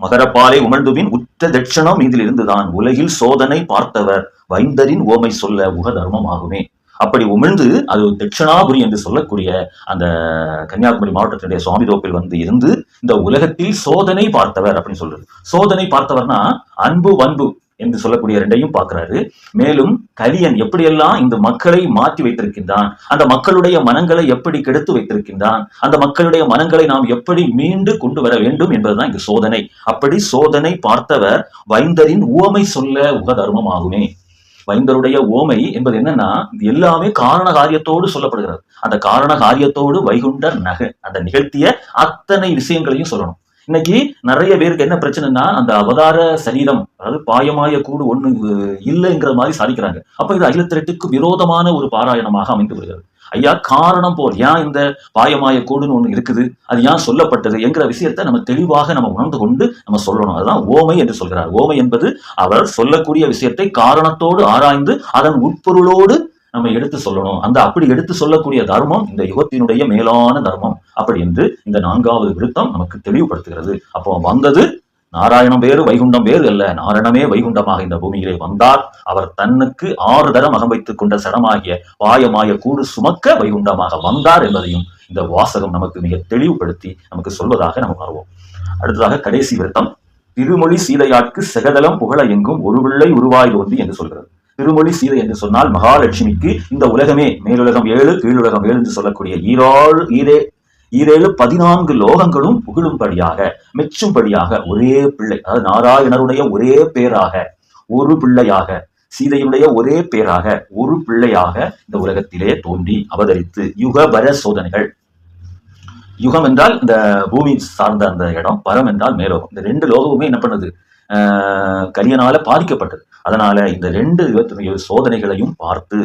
மகரப்பாலை உமிழ்ந்துவின் உற்ற தட்சணம் இதில் இருந்துதான் உலகில் சோதனை பார்த்தவர் வைந்தரின் ஓமை சொல்ல உக தர்மம் ஆகுமே. அப்படி உமிழ்ந்து அது தட்சிணாபுரி என்று சொல்லக்கூடிய அந்த கன்னியாகுமரி மாவட்டத்தினுடைய சுவாமி தோப்பில் இருந்து இந்த உலகத்தில் சோதனை பார்த்தவர் அப்படின்னு சொல்றது. சோதனை பார்த்தவர்னா அன்பு வன்பு என்று சொல்லக்கூடிய ரெண்டையும் பார்க்கிறாரு. மேலும் கலியன் எப்படியெல்லாம் இந்த மக்களை மாற்றி வைத்திருக்கின்றான், அந்த மக்களுடைய மனங்களை எப்படி கெடுத்து வைத்திருக்கின்றான், அந்த மக்களுடைய மனங்களை நாம் எப்படி மீண்டு கொண்டு வர வேண்டும் என்பதுதான் இங்கு சோதனை. அப்படி சோதனை பார்த்தவர் வைந்தரின் உவமை சொல்ல உக தர்மம் ஆகுமே. வைந்தருடைய ஓமை என்பது என்னன்னா, எல்லாமே காரண காரியத்தோடு சொல்லப்படுகிறது. அந்த காரண காரியத்தோடு வைகுண்டர் அந்த நிகழ்த்திய அத்தனை விஷயங்களையும் சொல்லணும். இன்னைக்கு நிறைய பேருக்கு என்ன பிரச்சனைனா, அந்த அவதார சரீரம், அதாவது பாயமாய கூடு ஒண்ணு இல்லைங்கிற மாதிரி சாதிக்கிறாங்க. அப்ப இது அகிலத்திரட்டுக்கு விரோதமான ஒரு பாராயணமாக அமைந்து விடுகிறது. ஐயா, காரணம் போல் ஏன் இந்த பாயமாய கூடுன்னு ஒண்ணு இருக்குது, அது ஏன் சொல்லப்பட்டது என்கிற விஷயத்த நம்ம தெளிவாக நம்ம உணர்ந்து கொண்டு நம்ம சொல்லணும். அதுதான் ஓமை என்று சொல்கிறார். ஓமை என்பது அவர் சொல்லக்கூடிய விஷயத்தை காரணத்தோடு ஆராய்ந்து அதன் உட்பொருளோடு நம்ம எடுத்து சொல்லணும். அந்த அப்படி எடுத்து சொல்லக்கூடிய தர்மம் இந்த யுகத்தினுடைய மேலான தர்மம் அப்படி என்று இந்த 4வது விருத்தம் நமக்கு தெளிவுபடுத்துகிறது. அப்போ வந்தது நாராயணம் வேறு வைகுண்டம் வேறு அல்ல, நாரணமே வைகுண்டமாக இந்த பூமியிலே வந்தார். அவர் தன்னுக்கு 6 தரம் அகம் வைத்துக் கொண்ட சடமாகிய பாயமாய கூடு சுமக்க வைகுண்டமாக வந்தார் என்பதையும் இந்த வாசகம் நமக்கு மிக தெளிவுபடுத்தி நமக்கு சொல்வதாக நம்ம பார்வோம். அடுத்ததாக கடைசி விருத்தம், திருமொழி சீதையாட்கு செகதலம் புகழ எங்கும் ஒரு பிள்ளை உருவாய் தோன்றி என்று சொல்கிறது. திருமொழி சீதை என்று சொன்னால் மகாலட்சுமிக்கு இந்த உலகமே, மேலுலகம் 7 கீழுலகம் 7 என்று சொல்லக்கூடிய 14 லோகங்களும் புகழும்படியாக மெச்சும்படியாக ஒரே பிள்ளை, அதாவது நாராயணருடைய ஒரே பேராக ஒரு பிள்ளையாக, சீதையுடைய ஒரே பேராக ஒரு பிள்ளையாக இந்த உலகத்திலே தோன்றி அவதரித்து யுகபர சோதனைகள். யுகம் என்றால் இந்த பூமி சார்ந்த அந்த இடம், பரம் என்றால் மேலோகம். இந்த 2 லோகமுமே என்ன பண்ணுது, கலியனால பாதிக்கப்பட்டது. அதனால இந்த 2 சோதனைகளையும் பார்த்து